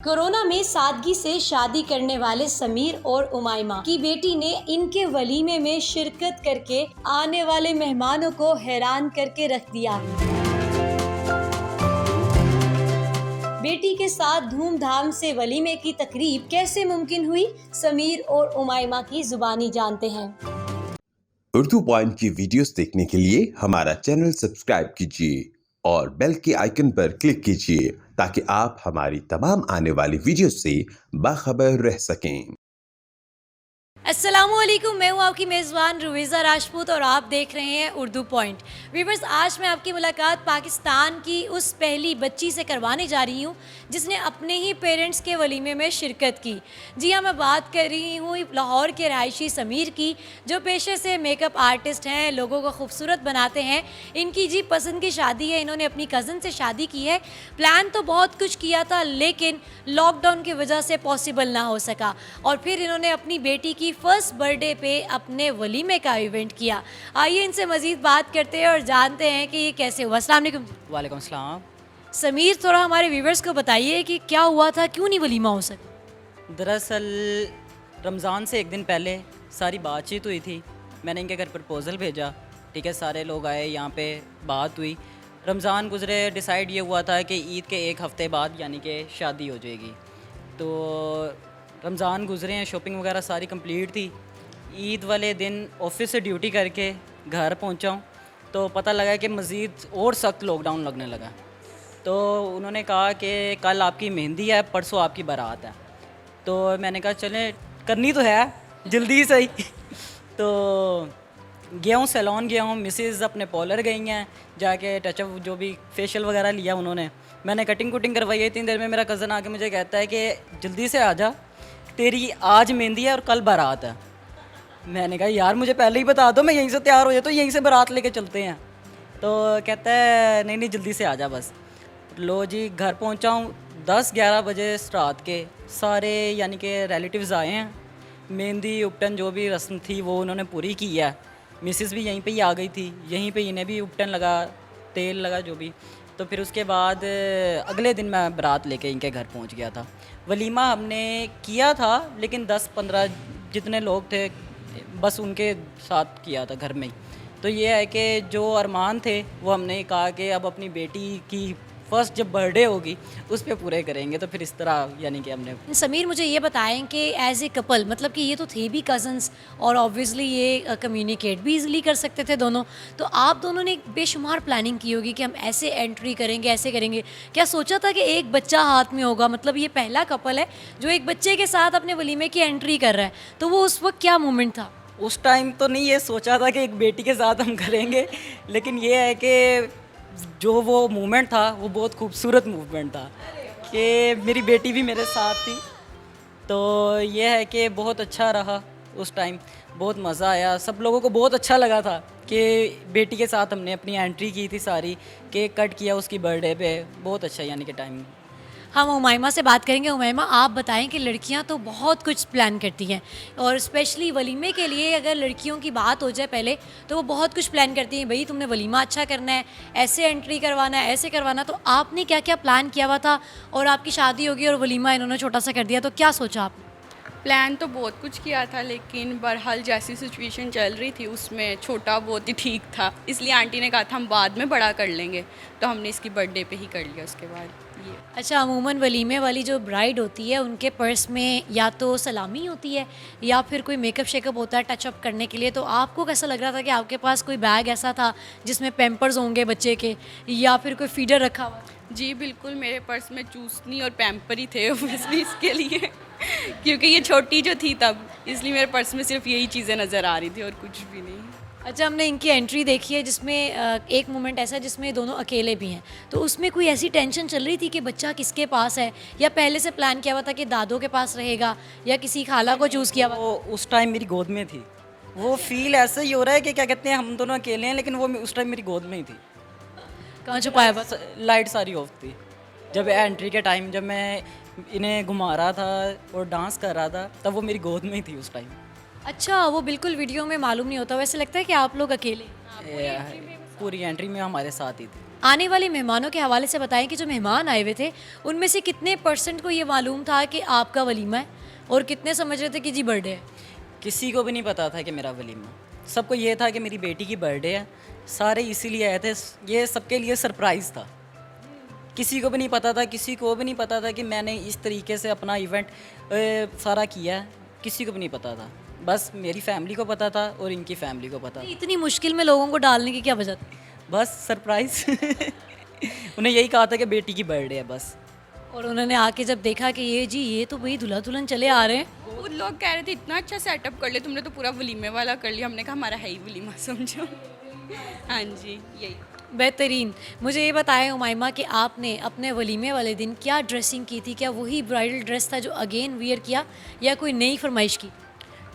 Corona में सादगी से शादी करने वाले समीर और उमाइमा की बेटी ने इनके वलीमे में शिरकत करके आने वाले मेहमानों को हैरान करके रख दिया। बेटी के साथ धूमधाम से वलीमे की तकरीब कैसे मुमकिन हुई, समीर और उमाइमा की जुबानी जानते हैं। उर्दू पॉइंट की वीडियोस देखने के लिए हमारा चैनल सब्सक्राइब कीजिए और बेल के आइकन पर क्लिक कीजिए ताकि आप हमारी तमाम आने वाली वीडियो से बाखबर रह सकें। अस्सलामुअलैकुम, मैं हूँ आपकी मेज़बान रुवीज़ा राजपूत और आप देख रहे हैं उर्दू पॉइंट। व्यूअर्स, आज मैं आपकी मुलाकात पाकिस्तान की उस पहली बच्ची से करवाने जा रही हूँ जिसने अपने ही पेरेंट्स के वलीमे में शिरकत की। जी हाँ, मैं बात कर रही हूँ लाहौर के रहायशी समीर की, जो पेशे से मेकअप आर्टिस्ट हैं, लोगों को खूबसूरत बनाते हैं। इनकी जी पसंद की शादी है, इन्होंने अपनी कज़न से शादी की है। प्लान तो बहुत कुछ किया था लेकिन लॉकडाउन की वजह से पॉसिबल ना हो सका और फिर इन्होंने अपनी बेटी की फर्स्ट बर्थडे पे अपने वलीमे का इवेंट किया। आइए इनसे मज़ीद बात करते हैं और जानते हैं कि ये कैसे हुआ। अस्सलाम वालेकुम। वालेकुम सलाम। समीर, थोड़ा हमारे व्यूवर्स को बताइए कि क्या हुआ था, क्यों नहीं वलीमा हो सका। दरअसल रमज़ान से एक दिन पहले सारी बातचीत हुई थी। मैंने इनके घर प्रपोज़ल भेजा, ठीक है, सारे लोग आए, यहाँ पे बात हुई। रमज़ान गुज़रे, डिसाइड ये हुआ था कि ईद के एक हफ़्ते बाद यानी कि शादी हो जाएगी। तो रमज़ान गुज़रे हैं, शॉपिंग वगैरह सारी कंप्लीट थी। ईद वाले दिन ऑफिस से ड्यूटी करके घर पहुंचा हूं तो पता लगा कि मज़ीद और सख्त लॉकडाउन लगने लगा। तो उन्होंने कहा कि कल आपकी मेहंदी है, परसों आपकी बारात है। तो मैंने कहा चलें, करनी तो है जल्दी से ही तो गया हूँ, सैलून गया हूँ, मिसेज़ अपने पॉलर गई हैं, जाके टचअप जो भी फेशियल वगैरह लिया उन्होंने। मैंने कटिंग कुटिंग करवाई है। इतनी देर में मेरा कज़न आके मुझे कहता है कि जल्दी से आ जा, तेरी आज मेहंदी है और कल बारात है। मैंने कहा यार मुझे पहले ही बता दो, मैं यहीं से तैयार हो जाता, तो यहीं से बारात लेके चलते हैं। तो कहता है नहीं नहीं जल्दी से आ जा बस। लो जी, घर पहुंचा हूँ 10-11 बजे रात के। सारे यानी कि रिलेटिव्स आए हैं, मेहंदी उपटन जो भी रस्म थी वो उन्होंने पूरी की है। मिसेस भी यहीं पे ही आ गई थी, यहीं पे इन्हें भी उपटन लगा, तेल लगा जो भी। तो फिर उसके बाद अगले दिन मैं बारात लेके इनके घर पहुंच गया था। वलीमा हमने किया था लेकिन 10-15 जितने लोग थे बस उनके साथ किया था घर में ही। तो ये है कि जो अरमान थे वो हमने कहा कि अब अपनी बेटी की फर्स्ट जब बर्थडे होगी उस पे पूरे करेंगे, तो फिर इस तरह यानी कि हमने। समीर, मुझे ये बताएं कि एज ए कपल, मतलब कि ये तो थे भी कज़न्स और ऑब्वियसली ये कम्युनिकेट भी इजीली कर सकते थे दोनों, तो आप दोनों ने एक बेशुमार प्लानिंग की होगी कि हम ऐसे एंट्री करेंगे, ऐसे करेंगे। क्या सोचा था कि एक बच्चा हाथ में होगा? मतलब ये पहला कपल है जो एक बच्चे के साथ अपने वलीमे की एंट्री कर रहा है, तो वो उस वक्त क्या मोमेंट था? उस टाइम तो नहीं ये सोचा था कि एक बेटी के साथ हम करेंगे, लेकिन ये है कि जो वो मूवमेंट था वो बहुत खूबसूरत मूवमेंट था कि मेरी बेटी भी मेरे साथ थी। तो ये है कि बहुत अच्छा रहा उस टाइम, बहुत मज़ा आया, सब लोगों को बहुत अच्छा लगा था कि बेटी के साथ हमने अपनी एंट्री की थी, सारी केक कट किया उसकी बर्थडे पे, बहुत अच्छा यानी कि टाइम। हम उमाइमा से बात करेंगे। उमाइमा, आप बताएं कि लड़कियां तो बहुत कुछ प्लान करती हैं और स्पेशली वलीमे के लिए अगर लड़कियों की बात हो जाए पहले तो वो बहुत कुछ प्लान करती हैं। भाई तुमने वलीमा अच्छा करना है, ऐसे एंट्री करवाना है, ऐसे करवाना। तो आपने क्या क्या प्लान किया हुआ था और आपकी शादी होगी और वलीमा इन्होंने छोटा सा कर दिया, तो क्या सोचा आपने? प्लान तो बहुत कुछ किया था लेकिन बहरहाल जैसी सिचुएशन चल रही थी उसमें छोटा बहुत ही ठीक था, इसलिए आंटी ने कहा था हम बाद में बड़ा कर लेंगे, तो हमने इसकी बर्थडे पे ही कर लिया उसके बाद ये। अच्छा, अमूमन वलीमे वाली जो ब्राइड होती है उनके पर्स में या तो सलामी होती है या फिर कोई मेकअप शेकअप होता है टचअप करने के लिए, तो आपको कैसा लग रहा था कि आपके पास कोई बैग ऐसा था जिसमें पैम्पर्स होंगे बच्चे के या फिर कोई फीडर रखा हुआ? जी बिल्कुल, मेरे पर्स में चूसनी और पैम्पर ही थे ओब्वियसली इसके लिए क्योंकि ये छोटी जो थी तब, इसलिए मेरे पर्स में सिर्फ यही चीज़ें नज़र आ रही थी और कुछ भी नहीं। अच्छा, हमने इनकी एंट्री देखी है जिसमें एक मोमेंट ऐसा है जिसमें दोनों अकेले भी हैं, तो उसमें कोई ऐसी टेंशन चल रही थी कि बच्चा किसके पास है, या पहले से प्लान किया हुआ था कि दादों के पास रहेगा या किसी खाला को चूज़ किया हुआ? वो उस टाइम मेरी गोद में थी, वो फील ऐसा ही हो रहा है कि क्या कहते हैं हम दोनों अकेले हैं, लेकिन वो उस टाइम मेरी गोद में ही थी। कहाँ छुपाया हुआ? लाइट सारी ऑफ थी जब एंट्री के टाइम, जब मैं इन्हें घुमा रहा था और डांस कर रहा था तब वो मेरी गोद में ही थी उस टाइम। अच्छा, वो बिल्कुल वीडियो में मालूम नहीं होता, वैसे लगता है कि आप लोग अकेले। पूरी एंट्री में हमारे साथ ही थी। आने वाले मेहमानों के हवाले से बताएं कि जो मेहमान आए हुए थे उनमें से कितने % को ये मालूम था कि आपका वलीमा है और कितने समझ रहे थे कि जी बर्थडे है? किसी को भी नहीं पता था कि मेरा वलीमा, सबको ये था कि मेरी बेटी की बर्थडे है, सारे इसीलिए आए थे, ये सबके लिए सरप्राइज़ था। किसी को भी नहीं पता था, किसी को भी नहीं पता था कि मैंने इस तरीके से अपना इवेंट सारा किया है, किसी को भी नहीं पता था। बस मेरी फैमिली को पता था और इनकी फैमिली को पता था। इतनी मुश्किल में लोगों को डालने की क्या वजह थी? बस सरप्राइज़ उन्हें यही कहा था कि बेटी की बर्थडे है बस। और उन्होंने आके जब देखा कि ये तो भाई दूल्हा दुल्हन चले आ रहे हैं, वो लोग कह रहे थे इतना अच्छा सेटअप कर लिया तुमने, तो पूरा वलीमे वाला कर लिया। हमने कहा हमारा है ही वलीमा समझो। हाँ जी, यही। बेहतरीन। मुझे ये बताएं उमाइमा कि आपने अपने वलीमे वाले दिन क्या ड्रेसिंग की थी? क्या वही ब्राइडल ड्रेस था जो अगेन वियर किया या कोई नई फरमाइश की?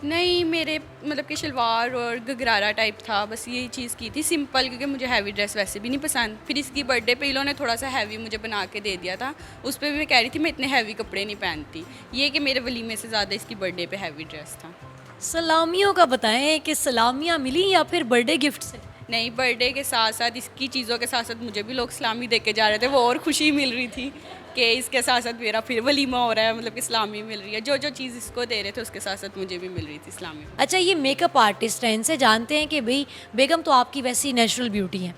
नहीं, मेरे मतलब कि शलवार और गगरारा टाइप था, बस यही चीज़ की थी सिंपल, क्योंकि मुझे हैवी ड्रेस वैसे भी नहीं पसंद। फिर इसकी बर्थडे पे इन्होंने थोड़ा सा हैवी मुझे बना के दे दिया था, उस पर भी मैं कह रही थी मैं इतने हैवी कपड़े नहीं पहनती। ये कि मेरे वलीमे से ज़्यादा इसकी बर्थडे पे हैवी ड्रेस था। सलामियों का बताएं कि सलामियाँ मिली या फिर बर्थडे गिफ्ट से? नहीं, बर्थडे के साथ साथ इसकी चीज़ों के साथ साथ मुझे भी लोग सलामी दे के जा रहे थे, वो और खुशी मिल रही थी कि इसके साथ साथ मेरा फिर वलीमा हो रहा है, मतलब कि सलामी मिल रही है। जो जो चीज़ इसको दे रहे थे उसके साथ साथ मुझे भी मिल रही थी सलामी। अच्छा, ये मेकअप आर्टिस्ट हैं, इनसे जानते हैं कि भाई बेगम तो आपकी वैसी नेचुरल ब्यूटी है,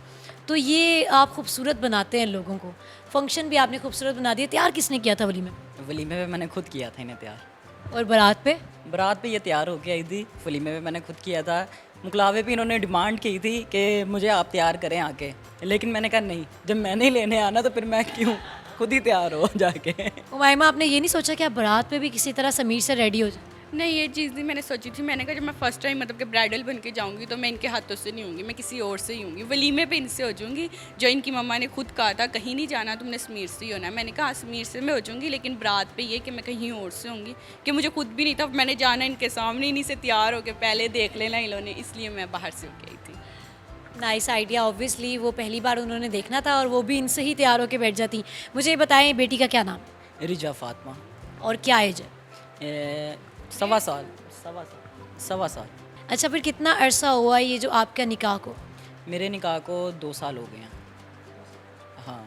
तो ये आप खूबसूरत बनाते हैं लोगों को। फंक्शन भी आपने खूबसूरत बना दिया। तैयार किसने किया था वलीमे में? वलीमे पे मैंने खुद किया था इन्हें तैयार। और बारात पे? बारात पे ये तैयार होके आई थी, वलीमे पे मैंने खुद किया था। मुकलावे पे इन्होंने डिमांड की थी कि मुझे आप तैयार करें आके, लेकिन मैंने कहा नहीं, जब मैंने ही लेने आना तो फिर मैं क्यों, खुद ही तैयार हो जाके। उमाइमा, आपने ये नहीं सोचा कि आप बारात पे भी किसी तरह समीर से रेडी हो जाए? नहीं, ये चीज़ नहीं मैंने सोची थी। मैंने कहा जब मैं फर्स्ट टाइम मतलब कि ब्राइडल बन के जाऊँगी तो मैं इनके हाथों से नहीं होंगी, मैं किसी और से ही होंगी। वलीमे पे इनसे हो जाऊँगी। जो इनकी मम्मा ने खुद कहा था कहीं नहीं जाना, तुमने समीर से ही होना है। मैंने कहा समीर से मैं हो जाऊँगी, लेकिन बारात पे ये कि मैं कहीं और से होंगी, कि मुझे खुद भी नहीं था, मैंने जाना इनके सामने, इन्हीं से तैयार होकर पहले देख लेना इन्होंने, इसलिए मैं बाहर से होके आई थी। Nice idea. ऑब्वियसली वो पहली बार उन्होंने देखना था और वो भी इनसे ही तैयार होकर बैठ जाती। मुझे ये बताएं, बेटी का क्या नाम रिजा फातिमा। और क्या एज है? 1.25 साल। अच्छा, फिर कितना अरसा हुआ ये जो आपका निकाह को? मेरे निकाह को 2 साल हो गए हैं। हाँ,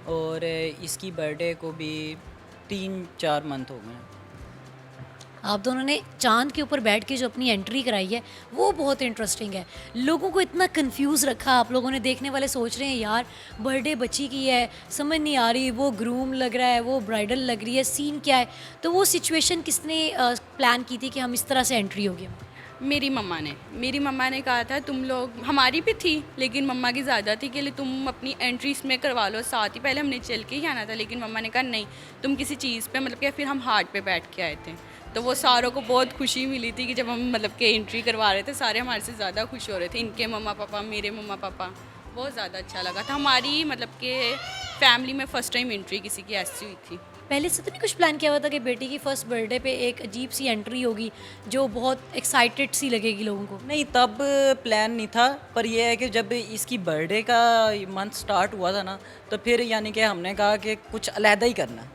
और इसकी बर्थडे को भी 3-4 मंथ हो गए हैं। आप दोनों ने चांद के ऊपर बैठ के जो अपनी एंट्री कराई है वो बहुत इंटरेस्टिंग है। लोगों को इतना कंफ्यूज रखा आप लोगों ने, देखने वाले सोच रहे हैं यार बर्थडे बच्ची की है, समझ नहीं आ रही, वो ग्रूम लग रहा है, वो ब्राइडल लग रही है, सीन क्या है। तो वो सिचुएशन किसने प्लान की थी कि हम इस तरह से एंट्री होगी? मेरी मम्मा ने कहा था तुम लोग, हमारी भी थी लेकिन मम्मा की ज़्यादा थी कि तुम अपनी एंट्री इसमें करवा लो साथ ही। पहले हमने चल के ही आना था, लेकिन मम्मा ने कहा नहीं, तुम किसी चीज़ पे मतलब कि फिर हम हार्ट पे बैठ के आए थे। तो वो सारों को बहुत खुशी मिली थी कि जब हम मतलब कि एंट्री करवा रहे थे, सारे हमारे से ज़्यादा खुश हो रहे थे, इनके मम्मा पापा, मेरे मम्मा पापा। बहुत ज़्यादा अच्छा लगा था। हमारी मतलब कि फैमिली में फ़र्स्ट टाइम एंट्री किसी की ऐसी हुई थी। पहले से तो नहीं कुछ प्लान किया हुआ था कि बेटी की फर्स्ट बर्थडे पे एक अजीब सी एंट्री होगी जो बहुत एक्साइटेड सी लगेगी लोगों को? नहीं, तब प्लान नहीं था, पर यह है कि जब इसकी बर्थडे का मंथ स्टार्ट हुआ था ना, तो फिर यानी कि हमने कहा कि कुछ अलहदा ही करना है।